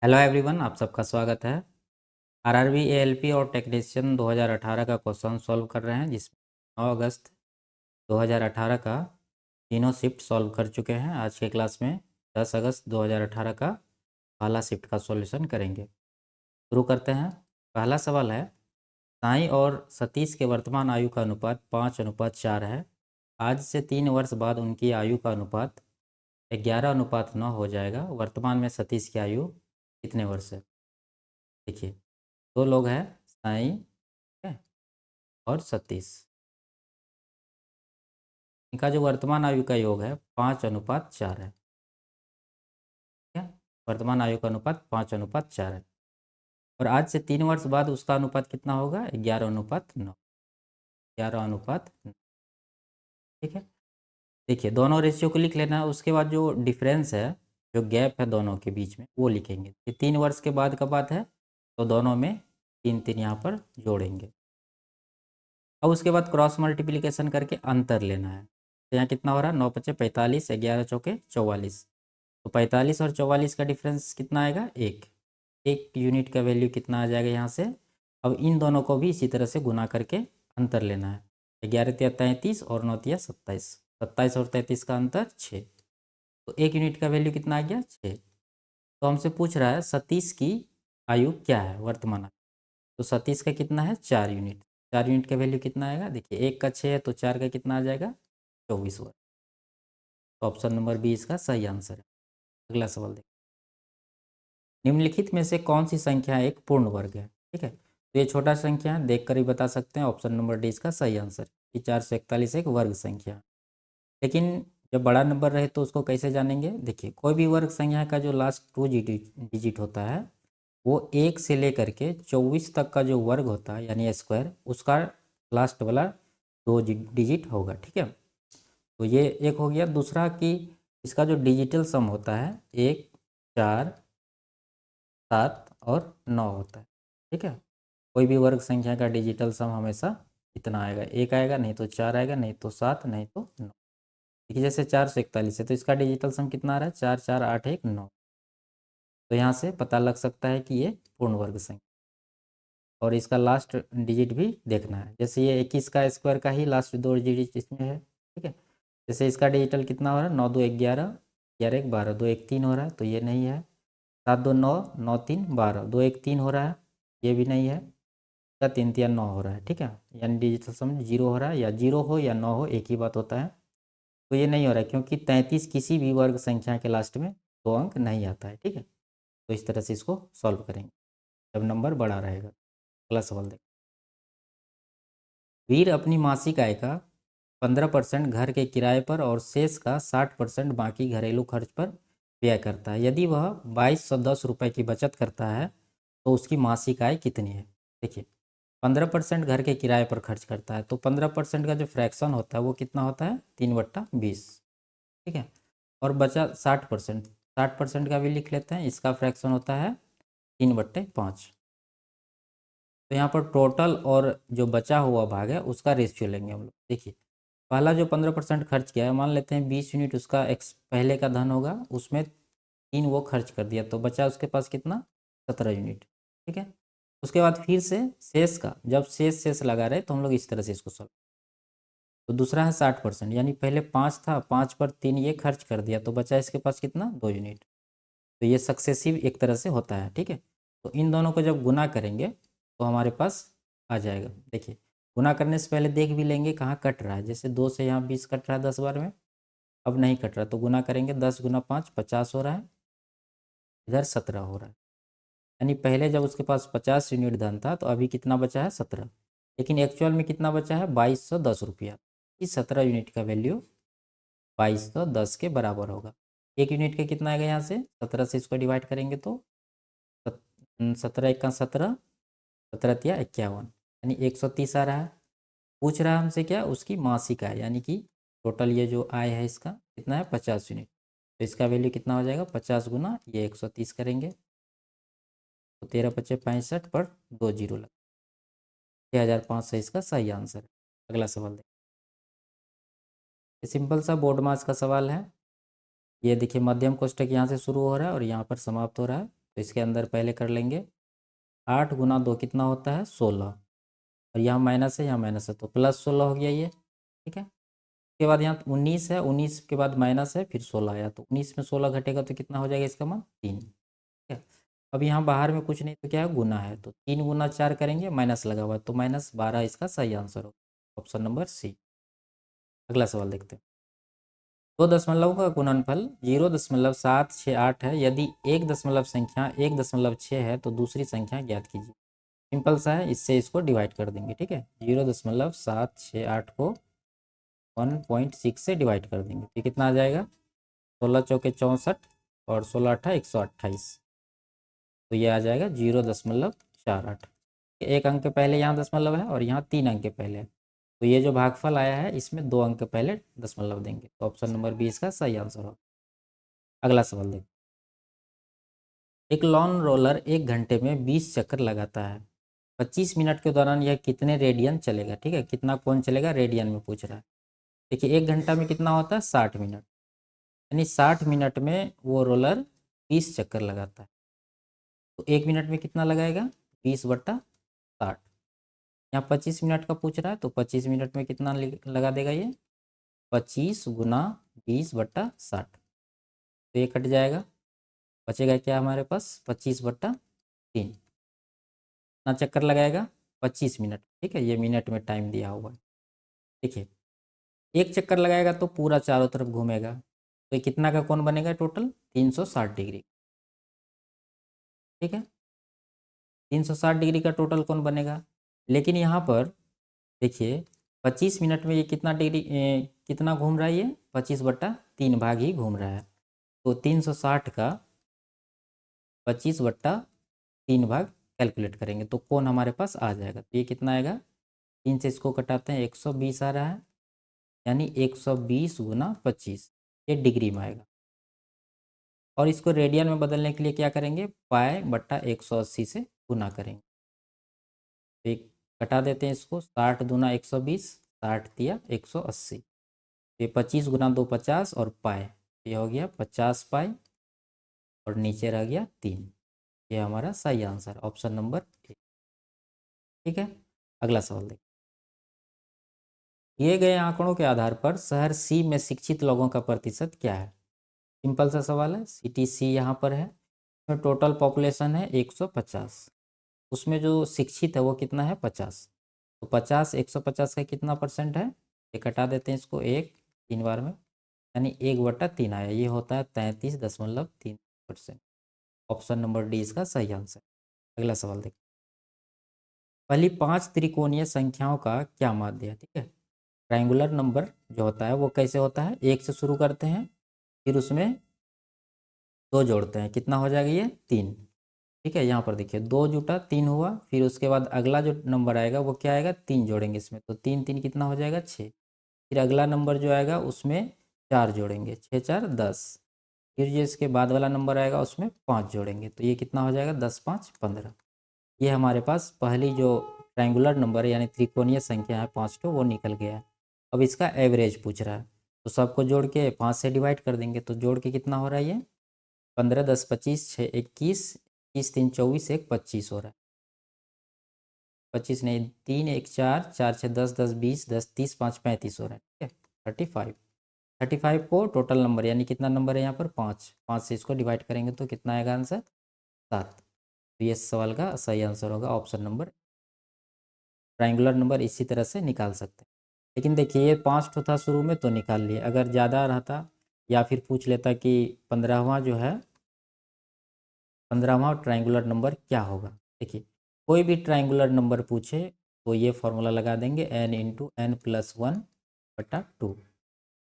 Hello everyone, आप सबका स्वागत है। आरआरबी एएलपी और टेक्नीशियन 2018 का क्वेश्चन सॉल्व कर रहे हैं, जिसमें 9 अगस्त 2018 का तीनों शिफ्ट सॉल्व कर चुके हैं। आज के क्लास में 10 अगस्त 2018 का पहला शिफ्ट का सॉल्यूशन करेंगे। शुरू करते हैं। पहला सवाल है, साईं और सतीश के वर्तमान आयु का अनुपात 5:4 है। आज से 3 वर्ष बाद उनकी आयु का अनुपात 11:9 हो जाएगा। वर्तमान में सतीश की आयु कितने वर्ष है? देखिए, दो लोग हैं, साईं, ठीक है, और सतीश। इनका जो वर्तमान आयु का योग है 5:4 है। ठीक है, वर्तमान आयु का अनुपात 5:4 है। और आज से 3 वर्ष बाद उसका अनुपात कितना होगा? 11:9। 11:9। ठीक है, देखिए दोनों रेशियो को लिख लेना है। उसके बाद जो डिफरेंस है, जो गैप है दोनों के बीच में, वो लिखेंगे। ये 3 वर्ष के बाद का बात है, तो दोनों में 3 यहाँ पर जोड़ेंगे। अब उसके बाद क्रॉस मल्टीप्लिकेशन करके अंतर लेना है। तो यहाँ कितना हो रहा है? 9×5 = 45, 11×4 = 44। तो 45 और 44 का डिफरेंस कितना आएगा? 1 यूनिट का वैल्यू कितना आ जाएगा यहाँ से? अब इन दोनों को भी इसी तरह से गुना करके अंतर लेना है। 11×3 = 33 और 9×3 = 27। 27 और 33 का अंतर 6। तो 1 यूनिट का वैल्यू कितना आ गया? 6। तो हमसे पूछ रहा है सतीश की आयु क्या है वर्तमान में। तो सतीश का कितना है? 4 यूनिट। 4 यूनिट का वैल्यू कितना आएगा? देखिए, 1 का 6 है तो 4 का कितना आ जाएगा? 24 वर्ग। तो ऑप्शन नंबर बी इसका सही आंसर है। अगला सवाल देखिए, निम्नलिखित में से कौन सी संख्या एक पूर्ण वर्ग है? ठीक है, तो ये छोटा संख्या है, देख कर ही बता सकते हैं। ऑप्शन नंबर डी इसका सही आंसर है कि 441 एक वर्ग संख्या। लेकिन जब बड़ा नंबर रहे तो उसको कैसे जानेंगे? देखिए, कोई भी वर्ग संख्या का जो लास्ट 2 डिजिट होता है, वो 1 से लेकर के 24 तक का जो वर्ग होता है, यानी स्क्वायर, उसका लास्ट वाला 2 डिजिट होगा। ठीक है, तो ये एक हो गया। दूसरा कि इसका जो डिजिटल सम होता है 1, 4, 7 और 9 होता है। ठीक है, कोई भी वर्ग संख्या का डिजिटल सम हमेशा इतना आएगा, 1 आएगा, नहीं तो 4 आएगा, नहीं तो 7, नहीं तो 9। देखिए, जैसे 441 है तो इसका डिजिटल सम कितना आ रहा है? 4, 4, 8, 1, 9। तो यहाँ से पता लग सकता है कि ये पूर्ण वर्ग संख्या। और इसका लास्ट डिजिट भी देखना है। जैसे ये 21 का स्क्वायर का ही लास्ट 2 डिजिट इसमें है। ठीक है, जैसे इसका डिजिटल कितना हो रहा है? 9 2 11, 11 1 12, 2 1 3 हो रहा है, तो ये नहीं है। 7 2 9, 9 3 12, 2 1 3 हो रहा है, ये भी नहीं है। या 3 3 9 हो रहा है। ठीक है, यानी डिजिटल सम 0 हो रहा है, या 0 हो या 9 हो, एक ही बात होता है। तो ये नहीं हो रहा है, क्योंकि 33 किसी भी वर्ग संख्या के लास्ट में 2 अंक नहीं आता है। ठीक है, तो इस तरह से इसको सॉल्व करेंगे जब नंबर बड़ा रहेगा। अगला सवाल देखें, वीर अपनी मासिक आय का 15% घर के किराए पर और शेष का 60% बाकी घरेलू खर्च पर व्यय करता है। यदि वह 2210 रुपये की बचत करता है तो उसकी मासिक आय कितनी है? देखिए, 15% घर के किराए पर खर्च करता है, तो 15% का जो फ्रैक्शन होता है वो कितना होता है? 3/20। ठीक है, और बचा 60%। 60% का भी लिख लेते हैं, इसका फ्रैक्शन होता है 3/5। तो यहाँ पर टोटल और जो बचा हुआ भाग है उसका रेशियो लेंगे हम लोग। देखिए, पहला जो 15% खर्च किया है, मान लेते हैं 20 यूनिट उसका एक्स पहले का धन होगा, उसमें 3 वो खर्च कर दिया, तो बचा उसके पास कितना? 17 यूनिट। ठीक है, उसके बाद फिर से शेष का, जब शेष शेष लगा रहे तो हम लोग इस तरह से इसको सॉल्व। तो दूसरा है 60%, यानी पहले 5 था, 5 पर 3 ये खर्च कर दिया, तो बचा इसके पास कितना? 2 यूनिट। तो ये सक्सेसिव एक तरह से होता है। ठीक है, तो इन दोनों को जब गुना करेंगे तो हमारे पास आ जाएगा। देखिए, गुना करने से पहले देख भी लेंगे कहाँ कट रहा है। जैसे 2 से यहाँ 20 कट रहा है 10 बार में, अब नहीं कट रहा, तो गुना करेंगे। 10 × 5 50 हो रहा है, इधर 17 हो रहा है। यानी पहले जब उसके पास 50 यूनिट धन था तो अभी कितना बचा है? 17। लेकिन एक्चुअल में कितना बचा है? 2210 रुपया। इस 17 यूनिट का वैल्यू 2210 के बराबर होगा। 1 यूनिट का कितना आएगा? यहाँ से 17 से इसको डिवाइड करेंगे तो 17 1 का 17, 17 तिया 51, यानी 130 आ रहा है। पूछ रहा है हमसे क्या? उसकी मासिक आय, यानी कि टोटल ये जो आय है इसका कितना है? 50 यूनिट। तो इसका वैल्यू कितना हो जाएगा? 50 गुना ये 130 करेंगे, तो 13 पच्चे 65 पर 2 जीरो लगा, 6500 इसका सही आंसर है। अगला सवाल देखिए, सिंपल सा बोर्ड मास का सवाल है। ये देखिए, मध्यम कोष्टक यहाँ से शुरू हो रहा है और यहाँ पर समाप्त हो रहा है। तो इसके अंदर पहले कर लेंगे 8 गुना 2 कितना होता है 16, और यहाँ माइनस है यहाँ माइनस है तो प्लस 16 हो गया ये, ठीक है। उसके बाद यहाँ 19 है, 19 के बाद माइनस है फिर 16 आया, तो 19 में 16 घटेगा तो कितना हो जाएगा इसका मान 3, ठीक है। अब यहाँ बाहर में कुछ नहीं तो क्या है गुना है, तो 3 गुना 4 करेंगे, माइनस लगा हुआ है तो -12 इसका सही आंसर हो, ऑप्शन नंबर सी। अगला सवाल देखते हैं। दो दशमलव का गुणनफल 0.768 है। यदि एक दशमलव संख्या 1.6 है तो दूसरी संख्या ज्ञात कीजिए। सिंपल सा है, इससे इसको डिवाइड कर देंगे, ठीक है। 0.768 को 1.6 से डिवाइड कर देंगे तो कितना आ जाएगा 16 चौके 64 और 16 अट्ठा 128, तो ये आ जाएगा 0.48। एक अंक के पहले यहाँ दशमलव है और यहाँ 3 अंक के पहले है, तो ये जो भागफल आया है इसमें 2 अंक के पहले दशमलव देंगे, तो ऑप्शन नंबर बी इसका सही आंसर होगा। अगला सवाल देखिए। एक लॉन रोलर 1 घंटे में 20 चक्कर लगाता है। 25 मिनट के दौरान यह कितने रेडियन चलेगा, ठीक है। कितना कौन चलेगा रेडियन में पूछ रहा है। देखिए 1 घंटा में कितना होता है 60 मिनट, यानी 60 मिनट में वो रोलर 20 चक्कर लगाता है, तो 1 मिनट में कितना लगाएगा 20/60। यहाँ 25 मिनट का पूछ रहा है तो 25 मिनट में कितना लगा देगा ये 25 गुना 20/60, तो ये कट जाएगा, बचेगा क्या हमारे पास 25/3। कितना चक्कर लगाएगा 25 मिनट, ठीक है। ये मिनट में टाइम दिया हुआ है, देखिए एक चक्कर लगाएगा तो पूरा चारों तरफ घूमेगा, तो ये कितना का कोण बनेगा टोटल 360 डिग्री, ठीक है। 360 डिग्री का टोटल कोण बनेगा। लेकिन यहाँ पर देखिए 25 मिनट में ये कितना डिग्री कितना घूम रहा है, ये 25/3 भाग ही घूम रहा है, तो 360 का 25/3 भाग कैलकुलेट करेंगे तो कोण हमारे पास आ जाएगा, तो ये कितना आएगा 3 से इसको कटाते हैं 120 आ रहा है, यानी 120 गुना 25, ये डिग्री में आएगा। और इसको रेडियन में बदलने के लिए क्या करेंगे π/180 से गुना करेंगे, तो एक कटा देते हैं इसको, 60 दूना 120, 60 दिया 180, ये 25 गुना 2 50 और पाए, ये हो गया 50 पाई और नीचे रह गया 3, ये हमारा सही आंसर ऑप्शन नंबर ए, ठीक है। अगला सवाल देखिए। दिए गए आंकड़ों के आधार पर शहर सी में शिक्षित लोगों का प्रतिशत क्या है। सिंपल सा सवाल है, सिटी सी यहाँ पर है, इसमें टोटल पॉपुलेशन है 150, उसमें जो शिक्षित है वो कितना है 50, तो 50 150 का कितना परसेंट है, ये कटा देते हैं इसको 3 बार में, यानी 1/3 आया, ये होता है 33.3%। ऑप्शन नंबर डी इसका सही आंसर। अगला सवाल देखिए। पहली 5 त्रिकोणीय संख्याओं का क्या माध्य है, ठीक है। ट्रायंगुलर नंबर जो होता है वो कैसे होता है, 1 से शुरू करते हैं फिर उसमें 2 जोड़ते हैं, कितना हो जाएगा ये 3, ठीक है। यहाँ पर देखिए 2 जुटा 3 हुआ, फिर उसके बाद अगला जो नंबर आएगा वो क्या आएगा 3 जोड़ेंगे इसमें, तो 3 3 कितना हो जाएगा 6, फिर अगला नंबर जो आएगा उसमें 4 जोड़ेंगे, 6 4 10, फिर जो इसके बाद वाला नंबर आएगा उसमें 5 जोड़ेंगे, तो ये कितना हो जाएगा 10 5 15। ये हमारे पास पहली जो ट्रायंगुलर नंबर है यानी त्रिकोणीय संख्या है 5 तो वो निकल गया है। अब इसका एवरेज पूछ रहा है, तो सबको जोड़ के 5 से डिवाइड कर देंगे, तो जोड़ के कितना हो रहा है ये 15 10 25 6 21, 21 3 24 1 25 हो रहा है, 25 नहीं 3 1 4 4 6 10 10 20 10 30 5 35 हो रहा है, ठीक है। 35 को टोटल नंबर यानी कितना नंबर है यहाँ पर 5, 5 से इसको डिवाइड करेंगे तो कितना आएगा आंसर 7, तो ये सवाल का सही आंसर होगा ऑप्शन नंबर। ट्रायंगुलर नंबर इसी तरह से निकाल सकते हैं, लेकिन देखिए ये 5 ठो था शुरू में तो निकाल लिए, अगर ज़्यादा रहता या फिर पूछ लेता कि 15वां जो है 15वां ट्रायंगुलर नंबर क्या होगा। देखिए कोई भी ट्रायंगुलर नंबर पूछे तो ये फॉर्मूला लगा देंगे n × n+1/2।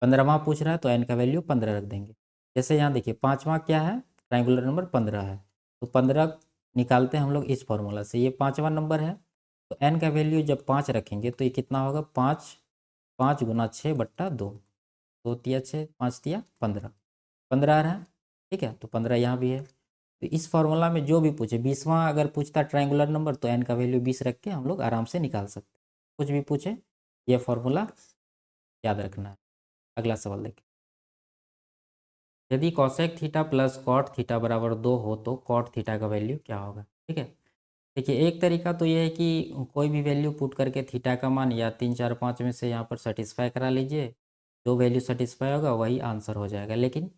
15वां पूछ रहा है तो n का वैल्यू 15 रख देंगे। जैसे यहाँ देखिए 5वां क्या है ट्रायंगुलर नंबर 15 है, तो 15 निकालते हैं हम लोग इस फॉर्मूला से, ये 5वां नंबर है, तो n का वैल्यू जब 5 रखेंगे तो ये कितना होगा 5 5 गुना 6/2, 2 तिया 6 5 तिया 15, 15 आ रहा है, ठीक है। तो 15 यहाँ भी है, तो इस फॉर्मूला में जो भी पूछे 20वां अगर पूछता ट्रायंगुलर नंबर तो n का वैल्यू 20 रख के हम लोग आराम से निकाल सकते हैं, कुछ भी पूछे ये फॉर्मूला याद रखना है। अगला सवाल देखिए। यदि cosec theta plus cot theta बराबर 2 हो तो कॉट थीटा का वैल्यू क्या होगा। ठीक है, देखिए एक तरीका तो ये है कि कोई भी वैल्यू पुट करके थीटा का मान या 3 4 5 में से यहाँ पर सेटिस्फाई करा लीजिए, जो वैल्यू सेटिस्फाई होगा वही आंसर हो जाएगा। लेकिन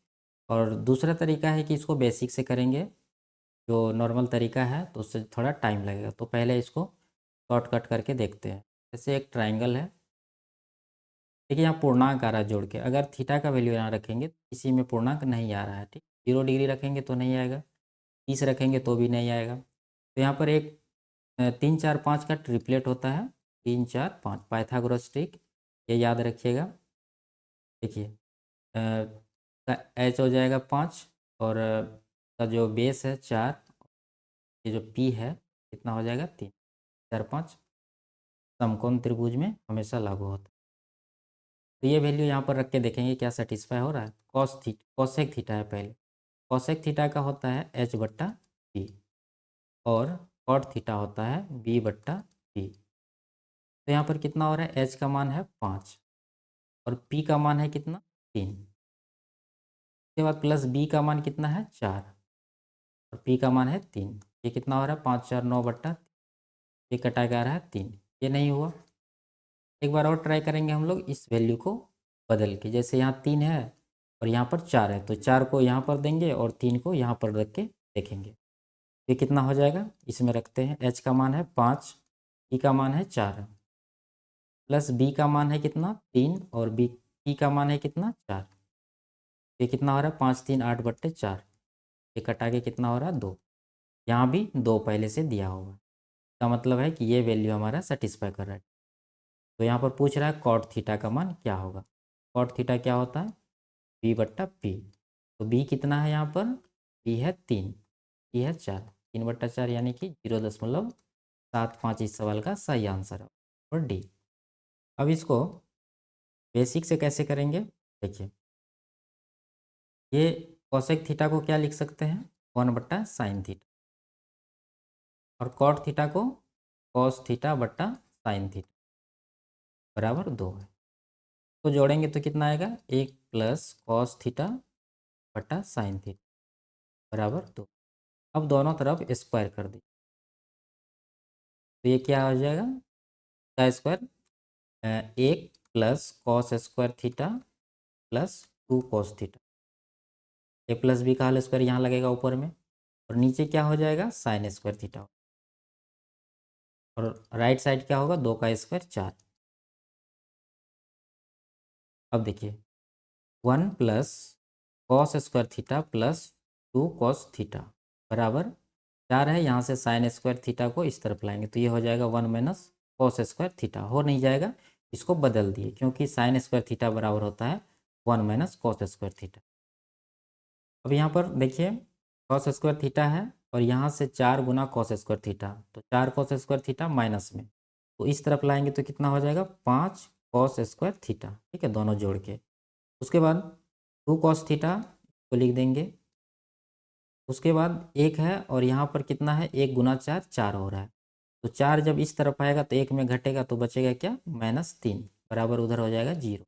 और दूसरा तरीका है कि इसको बेसिक से करेंगे, जो नॉर्मल तरीका है, तो उससे थोड़ा टाइम लगेगा। तो पहले इसको शॉर्टकट करके देखते हैं। जैसे एक ट्राइंगल है, देखिए यहाँ पूर्णांक आ रहा है जोड़ के, अगर थीटा का वैल्यू यहाँ रखेंगे तो इसी में पूर्णांक नहीं आ रहा है। ठीक, 0 डिग्री रखेंगे तो नहीं आएगा, 30 रखेंगे तो भी नहीं आएगा। तो यहाँ पर एक 3 4 5 का ट्रिपलेट होता है, 3 4 5 पाइथागोरस ट्रिक, ये याद रखिएगा। देखिए का एच हो जाएगा 5 और का जो बेस है 4, ये जो पी है कितना हो जाएगा 3 4 5, समकोण त्रिभुज में हमेशा लागू होता है। तो ये वैल्यू यहाँ पर रख के देखेंगे क्या सेटिस्फाई हो रहा है। कॉसेक थीटा है पहले, कॉसेक थीटा का होता है एच बट्टा पी और कॉट थीटा होता है बी बट्टा पी। तो यहाँ पर कितना हो रहा है, एच का मान है 5 और पी का मान है कितना 3, उसके बाद प्लस बी का मान कितना है 4 और पी का मान है 3। ये कितना हो रहा है 5 4 9 बट्टा, ये कटा के आ रहा है 3, ये नहीं हुआ। एक बार और ट्राई करेंगे हम लोग इस वैल्यू को बदल के, जैसे यहाँ 3 है और यहाँ पर 4 है, तो 4 को यहाँ पर देंगे और 3 को यहाँ पर रख के देखेंगे ये कितना हो जाएगा। इसमें रखते हैं, एच का मान है 5, ई का मान है 4 प्लस बी का मान है कितना 3 और बी पी का मान है कितना 4। ये कितना हो रहा है 5 3 8 बट्टे 4, ये कटा के कितना हो रहा है 2। यहाँ भी 2 पहले से दिया होगा, इसका मतलब है कि ये वैल्यू हमारा सेटिस्फाई कर रहा है। तो यहाँ पर पूछ रहा है कॉट थीटा का मान क्या होगा। कॉट थीटा क्या होता है, बी बट्टा पी। तो बी कितना है यहाँ पर, बी है 3, पी है 4, 3 बट्टा 4 यानी कि 0.75 इस सवाल का सही आंसर है और डी। अब इसको बेसिक से कैसे करेंगे, देखिए ये कॉसेक थीटा को क्या लिख सकते हैं 1 बट्टा साइन थीटा और कॉट थीटा को कॉस थीटा बट्टा साइन थीटा बराबर 2 है। तो जोड़ेंगे तो कितना आएगा, 1 प्लस कॉस थीटा बट्टा साइन थीटा बराबर 2। अब दोनों तरफ स्क्वायर कर दी, तो ये क्या हो जाएगा, का square 1 plus cos square theta plus 2 cos theta, A plus B का होल स्क्वायर यहाँ लगेगा ऊपर में और नीचे क्या हो जाएगा साइन स्क्वायर थीटा और राइट साइड क्या होगा 2 का स्क्वायर 4। अब देखिए 1 plus cos square theta plus 2 cos theta बराबर 4 है, यहाँ से साइन स्क्वायर थीटा को इस तरफ लाएंगे तो ये हो जाएगा 1 माइनस कॉस स्क्वायर थीटा, हो नहीं जाएगा, इसको बदल दिए क्योंकि साइन स्क्वायर थीटा बराबर होता है 1 माइनस कॉस स्क्वायर थीटा। अब यहाँ पर देखिए कॉस स्क्वायर थीटा है और यहाँ से 4 गुना कॉस स्क्वायर थीटा, तो 4 कॉस स्क्वायर थीटा माइनस में, तो इस तरफ लाएंगे तो कितना हो जाएगा 5 कॉस स्क्वायर थीटा। ठीक है, दोनों जोड़ के उसके बाद 2 कॉस थीटा को लिख देंगे, उसके बाद 1 है और यहाँ पर कितना है 1 गुना 4 4 हो रहा है, तो 4 जब इस तरफ आएगा तो 1 में घटेगा तो बचेगा क्या -3 बराबर उधर हो जाएगा 0।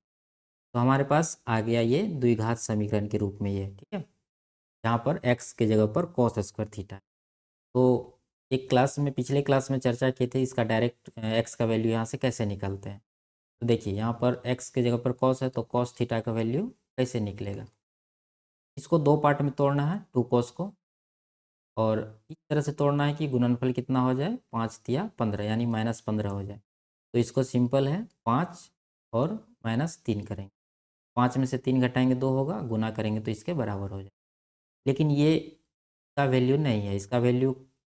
तो हमारे पास आ गया ये द्विघात समीकरण के रूप में ये। ठीक है, यहाँ पर x के जगह पर कॉस स्क्वायर थीटा। तो एक क्लास में पिछले क्लास में चर्चा की थी इसका डायरेक्ट x का वैल्यू यहाँ से कैसे निकालते हैं। तो देखिए यहाँ पर x के जगह पर कॉस है तो कॉस थीटा का वैल्यू कैसे निकलेगा, इसको 2 पार्ट में तोड़ना है 2 कॉस को और इस तरह से तोड़ना है कि गुणनफल कितना हो जाए 5 तिया 15 यानी -15 हो जाए। तो इसको सिंपल है 5 और -3 करेंगे, 5 में से 3 घटाएंगे 2 होगा, गुना करेंगे तो इसके बराबर हो जाए। लेकिन ये का वैल्यू नहीं है, इसका वैल्यू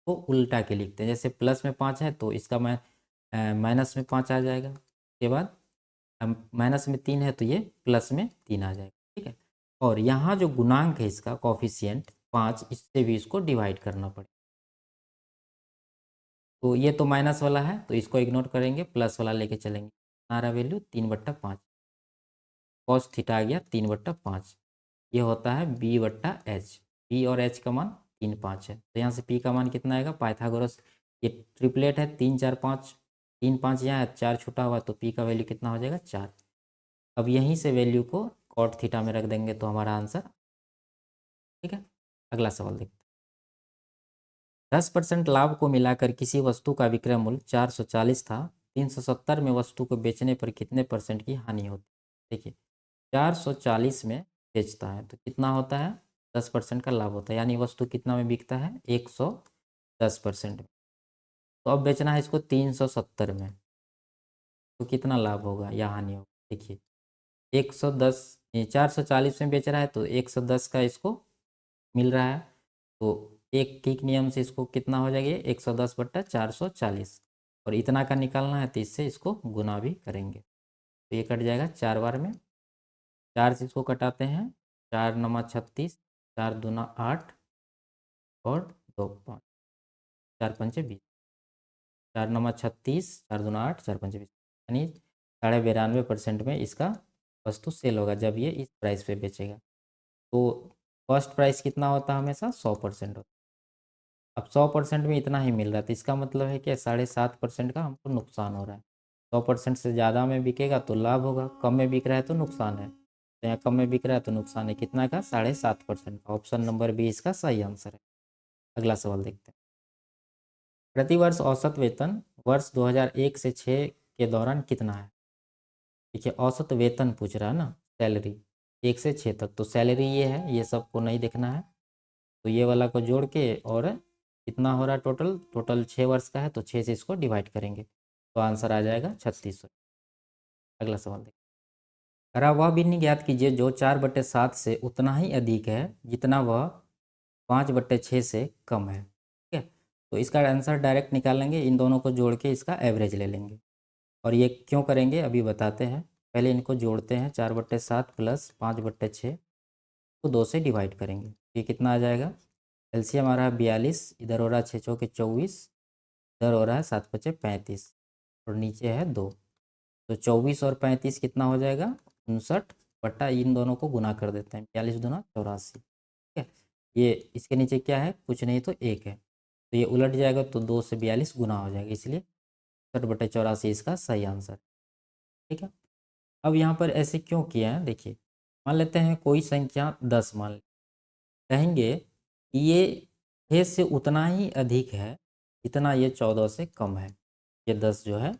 को उल्टा के लिखते हैं, जैसे प्लस में 5 है तो इसका माइनस में 5 आ जाएगा, उसके बाद माइनस में 3 है तो ये प्लस में 3 आ जाएगा। ठीक है, और यहाँ जो गुणांक है इसका कॉफिशिएंट 5, इससे भी इसको डिवाइड करना पड़ेगा। तो ये तो माइनस वाला है तो इसको इग्नोर करेंगे, प्लस वाला लेके चलेंगे, हमारा वैल्यू 3/5 कॉस थीटा आ गया 3/5, ये होता है बी बट्टा एच, बी और एच का मान 3 5 है, तो यहाँ से पी का मान कितना आएगा पाइथागोरस, ये ट्रिपलेट है 3 4 5, 3 5 यहाँ है 4 छूटा हुआ तो पी का वैल्यू कितना हो जाएगा 4। अब यहीं से वैल्यू को कॉट थीटा में रख देंगे तो हमारा आंसर ठीक है, अगला सवाल देखते हैं। 10% लाभ को मिलाकर किसी वस्तु का विक्रय मूल्य 440 था, 370 में वस्तु को बेचने पर कितने परसेंट की हानि होती है? देखिए, 440 में बेचता है तो कितना होता है? 10% का लाभ होता है, यानी वस्तु कितना में बिकता है? 110% में। तो अब बेचना है इसको 370 में, तो कितना लाभ होगा या हानि होगा? देखिए, 110 440 में बेच रहा है तो 110 का इसको मिल रहा है, तो एक किक नियम से इसको कितना हो जाएगा? 110/440, और इतना का निकालना है तो इससे इसको गुना भी करेंगे, तो ये कट जाएगा 4 बार में। 4 से इसको कटाते हैं, 4 नमा 36, 4 दूना 8 और 2 5, 4 पंचे 20, 4 नमा 36, 4 दूना 8, 4 पंचे 20, यानी 92.5% में इसका वस्तु सेल होगा जब ये इस प्राइस पे बेचेगा। तो कॉस्ट प्राइस कितना होता है? हमेशा 100% होता है। अब 100% में इतना ही मिल रहा है तो इसका मतलब है कि 7.5% का हमको नुकसान हो रहा है। 100% से ज़्यादा में बिकेगा तो लाभ होगा, कम में बिक रहा है तो नुकसान है, तो यहाँ कम में बिक रहा है तो नुकसान है, कितना का? 7.5% का। ऑप्शन नंबर बी इसका सही आंसर है। अगला सवाल देखते हैं। प्रतिवर्ष औसत वेतन वर्ष 2001 से 6 के दौरान कितना है? देखिए, औसत वेतन पूछ रहा है ना, सैलरी 1 से 6 तक, तो सैलरी ये है, ये सबको नहीं देखना है, तो ये वाला को जोड़ के, और कितना हो रहा है टोटल? टोटल 6 वर्ष का है तो 6 से इसको डिवाइड करेंगे तो आंसर आ जाएगा 3600। अगला सवाल देखिए। करा वह भी नहीं ज्ञात कीजिए जो 4/7 से उतना ही अधिक है जितना वह 5/6 से कम है। ठीक है, तो इसका आंसर डायरेक्ट निकालेंगे, इन दोनों को जोड़ के इसका एवरेज ले लेंगे, और ये क्यों करेंगे अभी बताते हैं। पहले इनको जोड़ते हैं, 4/7 प्लस 5/6 को 2 से डिवाइड करेंगे, ये कितना आ जाएगा? एलसीएम आ रहा है 42, इधर हो रहा है 6 चौके 24, इधर हो रहा है 7 पचे 35, और नीचे है 2, तो 24 और 35 कितना हो जाएगा? 59, बट्टा इन दोनों को गुना कर देते हैं, 42 दूना 84। ठीक है, ये इसके नीचे क्या है? कुछ नहीं तो 1 है, तो ये उलट जाएगा तो 2 से 42 गुना हो जाएगा, इसलिए 60/84 इसका सही आंसर। ठीक है, अब यहाँ पर ऐसे क्यों किया है? देखिए, मान लेते हैं कोई संख्या 10 मान लें, कहेंगे कि ये 6 से उतना ही अधिक है जितना ये 14 से कम है। ये 10 जो है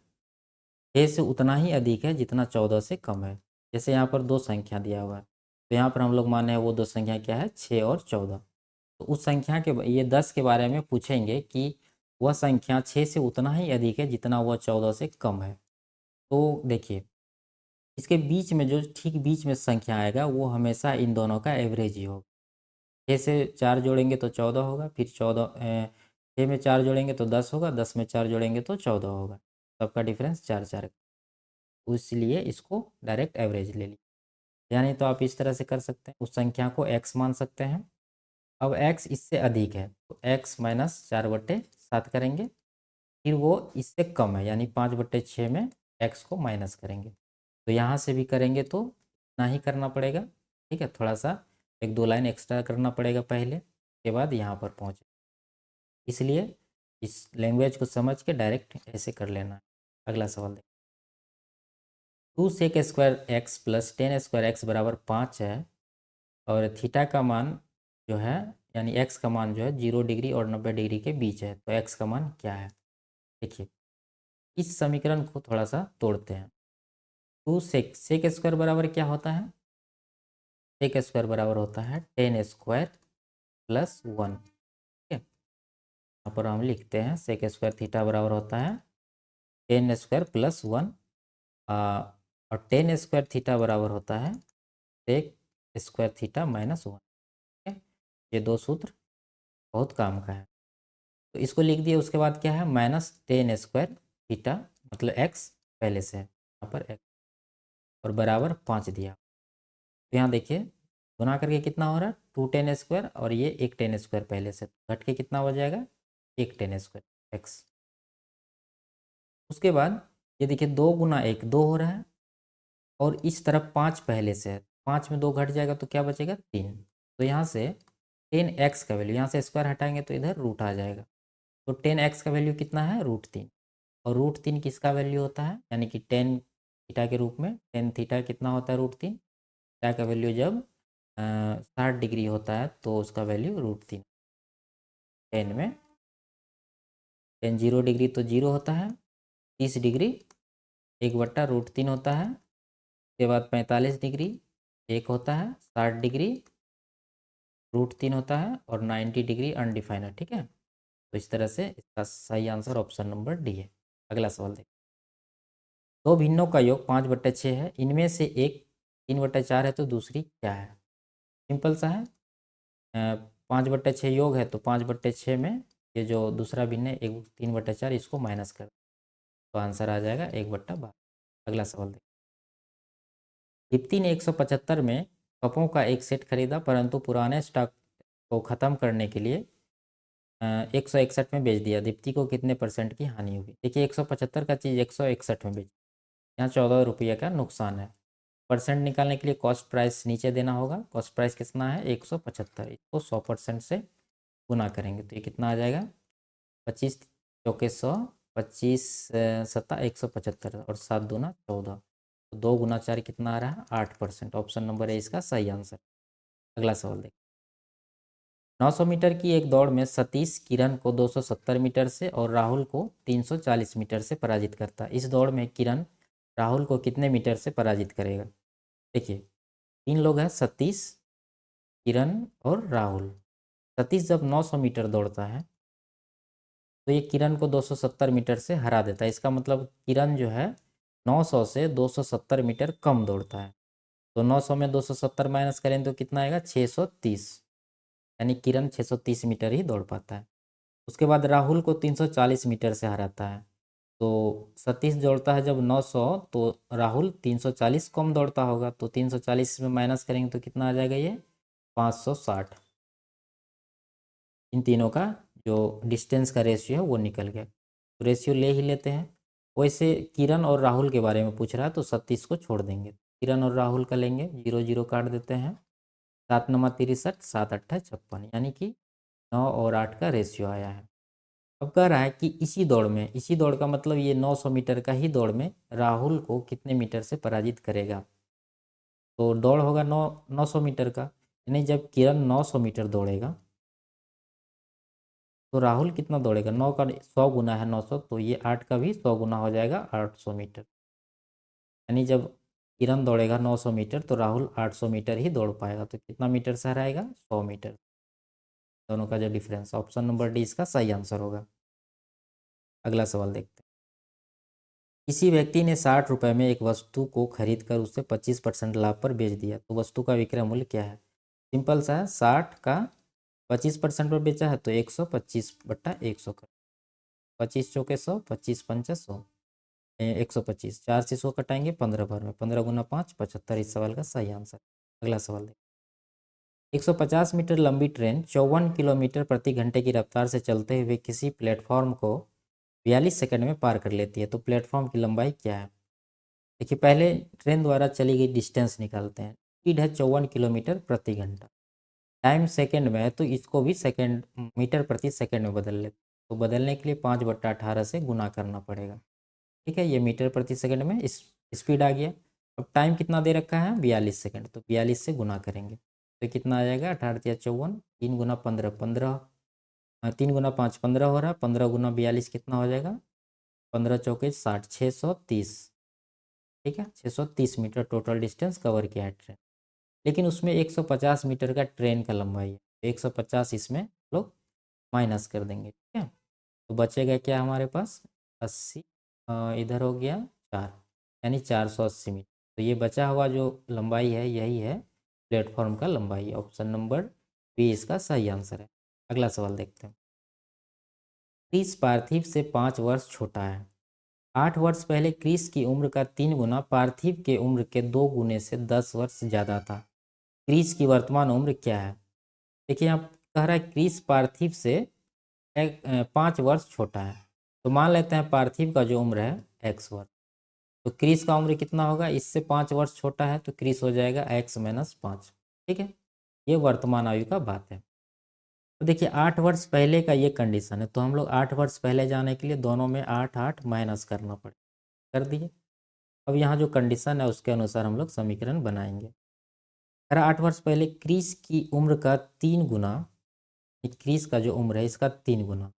6 से उतना ही अधिक है जितना 14 से कम है। जैसे यहाँ पर 2 संख्या दिया हुआ है, तो यहाँ पर हम लोग माने वो 2 संख्या क्या है? 6 और 14। तो उस संख्या के ये 10 के बारे में पूछेंगे कि वह संख्या 6 से उतना ही अधिक है जितना वह 14 से कम है। तो देखिए, इसके बीच में जो ठीक बीच में संख्या आएगा वो हमेशा इन दोनों का एवरेज ही होगा। 6 से 4 जोड़ेंगे तो 14 होगा, फिर 6 में 4 जोड़ेंगे तो 10 होगा, 10 में 4 जोड़ेंगे तो 14 होगा, सबका डिफरेंस 4 इसलिए इसको डायरेक्ट एवरेज ले ली। यानी तो आप इस तरह से कर सकते हैं, उस संख्या को x मान सकते हैं। अब x इससे अधिक है तो x माइनस 4/7 करेंगे, फिर वो इससे कम है यानी 5/6 में x को माइनस करेंगे, तो यहाँ से भी करेंगे तो ना ही करना पड़ेगा। ठीक है, थोड़ा सा 1-2 लाइन एक्स्ट्रा करना पड़ेगा पहले, के बाद यहाँ पर पहुँचे, इसलिए इस लैंग्वेज को समझ के डायरेक्ट ऐसे कर लेना है। अगला सवाल देखें। 2sec² x plus 10square x बराबर 5 है, और थीटा का मान जो है, यानी x का मान जो है 0 डिग्री और 90 डिग्री के बीच है, तो x का मान क्या है? देखिए, इस समीकरण को थोड़ा सा तोड़ते हैं। 2sec² बराबर क्या होता है? sec² बराबर होता है 10² प्लस 1। ठीक है, यहाँ पर हम लिखते हैं sec² थीटा बराबर होता है 10² प्लस 1, और 10² थीटा बराबर होता है sec² थीटा माइनस 1। ठीक है, ये 2 सूत्र बहुत काम का है, तो इसको लिख दिए। उसके बाद क्या है? -10² थीटा, मतलब x पहले से है, यहाँ पर x, और बराबर 5 दिया। तो यहाँ देखिए, गुना करके कितना हो रहा है? 2 10² और ये 1 10² पहले से, घट के कितना हो जाएगा? 1 10² x। उसके बाद ये देखिए, 2 गुना 1 2 हो रहा है, और इस तरफ 5 पहले से है, 5 में 2 घट जाएगा तो क्या बचेगा? 3। तो यहाँ से 10x का वैल्यू, यहाँ से स्क्वायर हटाएंगे तो इधर रूट आ जाएगा, तो 10x का वैल्यू कितना है? √3। और √3 किसका वैल्यू होता है? यानी कि 10 थीटा के रूप में 10 थीटा कितना होता है? √3। थीटा का वैल्यू जब 60 डिग्री होता है तो उसका वैल्यू √3। 10 में 10 0 डिग्री तो 0 होता है। 30 डिग्री 1/√3 होता है। उसके बाद 45 डिग्री 1 होता है। 60 डिग्री √3 होता है और 90 डिग्री अनडिफाइंड है। ठीक है, तो इस तरह से इसका सही आंसर ऑप्शन नंबर डी है। अगला सवाल देखिए। दो भिन्नों का योग 5/6 है, इनमें से एक 3/4 है तो दूसरी क्या है? सिंपल सा है। 5/6 योग है तो 5/6 में ये जो दूसरा भिन्न है 1 3/4, इसको माइनस कर तो आंसर आ जाएगा 1/12। अगला सवाल देखिए। दीप्ति ने 175 में कपों का एक सेट खरीदा, परंतु पुराने स्टॉक को ख़त्म करने के लिए 161 में बेच दिया। दीप्ति को कितने % की हानि होगी? देखिए, 175 का चीज़ 161 में बेच, यहाँ 14 रुपये का नुकसान है। परसेंट निकालने के लिए कॉस्ट प्राइस नीचे देना होगा। कॉस्ट प्राइस कितना है? 175। इसको 100% से गुना करेंगे तो ये कितना आ जाएगा? 25 चौके 100, 25 सत्ता 175 और 7 दूना 14, तो 2 गुना 4 कितना आ रहा है? 8%। ऑप्शन नंबर है इसका सही आंसर। अगला सवाल देखिए। 900 मीटर की एक दौड़ में सतीश किरण को 270 मीटर से और राहुल को 340 मीटर से पराजित करता है। इस दौड़ में किरण राहुल को कितने मीटर से पराजित करेगा? देखिए, 3 लोग हैं, सतीश, किरण और राहुल। सतीश जब 900 मीटर दौड़ता है तो ये किरण को 270 मीटर से हरा देता है। इसका मतलब किरण जो है 900 से 270 मीटर कम दौड़ता है। तो 900 में 270 माइनस करें तो कितना आएगा? 630, यानी किरण 630 मीटर ही दौड़ पाता है। उसके बाद राहुल को 340 मीटर से हराता है। तो सतीश दौड़ता है जब 900, तो राहुल 340 कम दौड़ता होगा, तो 340 में माइनस करेंगे तो कितना आ जाएगा? ये 560। इन तीनों का जो डिस्टेंस का रेशियो है वो निकल गया, तो रेशियो ले ही लेते हैं। वैसे किरण और राहुल के बारे में पूछ रहा है तो 37 को छोड़ देंगे। किरण और राहुल का लेंगे, 0 0 काट देते हैं। 7 9 63, 7 8 56, यानी कि 9 और 8 का रेशियो आया है। अब कह रहा है कि इसी दौड़ का मतलब ये 900 मीटर का ही दौड़ में राहुल को कितने मीटर से पराजित करेगा। तो दौड़ होगा 900 मीटर का, यानी जब किरण 900 मीटर दौड़ेगा तो राहुल कितना दौड़ेगा? 9 का 100 गुना है 900, तो ये 8 का भी 100 गुना हो जाएगा, 800 मीटर। यानी जब किरण दौड़ेगा 900 मीटर तो राहुल 800 मीटर ही दौड़ पाएगा। तो कितना मीटर से हराएगा? 100 मीटर। दोनों का जो डिफरेंस, ऑप्शन नंबर डी इसका सही आंसर होगा। अगला सवाल देखते हैं। किसी व्यक्ति ने 60 रुपये में एक वस्तु को खरीद कर उसे 25% लाभ पर बेच दिया, तो वस्तु का विक्रय मूल्य क्या है? सिंपल सा है, 60 का 25% पर बेचा है तो 125/100 कर, 25 चौके 100, 25 पंचा 100, 125, 4 से 100 कटाएंगे 15 बार में, 15 गुना 5 75। इस सवाल का सही आंसर। अगला सवाल देखिए। 150 मीटर लंबी ट्रेन 54 किलोमीटर प्रति घंटे की रफ्तार से चलते हुए किसी प्लेटफॉर्म को 42 सेकंड में पार कर लेती है, तो प्लेटफॉर्म की लंबाई क्या है? देखिए, पहले ट्रेन द्वारा चली गई डिस्टेंस निकालते हैं। स्पीड है 54 किलोमीटर प्रति घंटा, टाइम सेकंड में है तो इसको भी सेकंड मीटर प्रति सेकंड में बदल लेते, तो बदलने के लिए 5/18 से गुना करना पड़ेगा। ठीक है, ये मीटर प्रति सेकंड में इस स्पीड आ गया। अब टाइम कितना दे रखा है? 42 सेकंड, तो 42 से गुना करेंगे तो कितना आ जाएगा? 18 या 54, 3 गुना 15 15, 3 गुना 5 15 हो रहा है, 15 गुना 42 कितना हो जाएगा? 15 चौके 60, 630। ठीक है, 630 मीटर टोटल डिस्टेंस कवर किया है ट्रेन। लेकिन उसमें 150 मीटर का ट्रेन का लंबाई है, 150 इसमें लोग माइनस कर देंगे। ठीक है, तो बचेगा क्या हमारे पास? 80, इधर हो गया 4, यानी 480 मीटर। तो ये बचा हुआ जो लंबाई है यही है प्लेटफॉर्म का लंबाई। ऑप्शन नंबर बी इसका सही आंसर है। अगला सवाल देखते हैं। क्रिस पार्थिव से 5 वर्ष छोटा है। 8 वर्ष पहले क्रिस की उम्र का 3 गुना पार्थिव के उम्र के 2 गुने से 10 वर्ष ज़्यादा था। क्रिस की वर्तमान उम्र क्या है? देखिए, यहाँ कह रहा है क्रिस पार्थिव से 5 वर्ष छोटा है, तो मान लेते हैं पार्थिव का जो उम्र है x वर्ष, तो क्रिस का उम्र कितना होगा? इससे 5 वर्ष छोटा है तो क्रिस हो जाएगा x-5। ठीक है, ये वर्तमान आयु का बात है। तो देखिए, 8 वर्ष पहले का ये कंडीशन है, तो हम लोग 8 वर्ष पहले जाने के लिए दोनों में 8 8 माइनस करना पड़े, कर दिए। अब यहाँ जो कंडीशन है उसके अनुसार हम लोग समीकरण बनाएंगे। अरे 8 वर्ष पहले क्रिस की उम्र का 3 गुना, क्रिस का जो उम्र है इसका 3 गुना,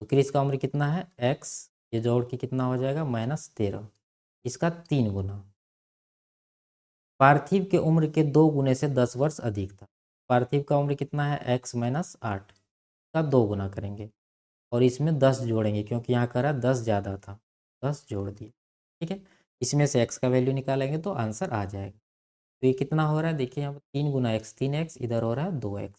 तो क्रिस का उम्र कितना है x, ये जोड़ के कितना हो जाएगा -13, इसका 3 गुना। पार्थिव के उम्र के 2 गुने से 10 वर्ष अधिक था। पार्थिव का उम्र कितना है x - 8 का 2 गुना करेंगे और इसमें 10 जोड़ेंगे क्योंकि यहाँ करा 10 ज़्यादा था, 10 जोड़ दिए। ठीक है, इसमें से x का वैल्यू निकालेंगे तो आंसर आ जाएगा। तो ये कितना हो रहा है देखिए यहाँ पर 3 गुना x 3x, इधर हो रहा है 2x,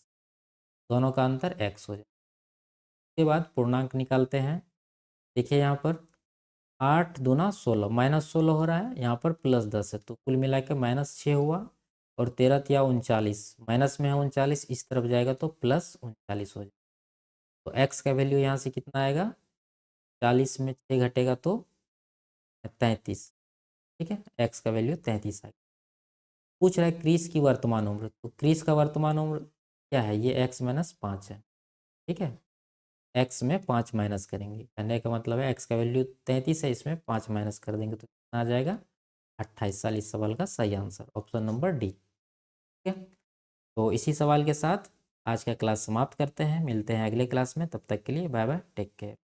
दोनों का अंतर x हो जाए। उसके बाद पूर्णांक निकालते हैं। देखिए यहाँ पर 8 दूना 16, -16 हो रहा है, यहाँ पर +10 है तो कुल मिला के -6 हुआ और 13 तिया 39, माइनस में है 39, इस तरफ जाएगा तो +39 हो जाएगा। तो x का वैल्यू यहाँ से कितना आएगा, 40 में 6 घटेगा तो 33। ठीक है, x का वैल्यू 33 आएगा। पूछ रहा है क्रिस की वर्तमान उम्र, तो क्रिस का वर्तमान उम्र क्या है, ये x - 5 है। ठीक है, x में 5 माइनस करेंगे, कहने का मतलब है x का वैल्यू 33 है, इसमें 5 माइनस कर देंगे तो कितना आ जाएगा 28 साल। इस सवाल का सही आंसर ऑप्शन नंबर डी। ठीक है, तो इसी सवाल के साथ आज का क्लास समाप्त करते हैं, मिलते हैं अगले क्लास में, तब तक के लिए बाय बाय, टेक केयर।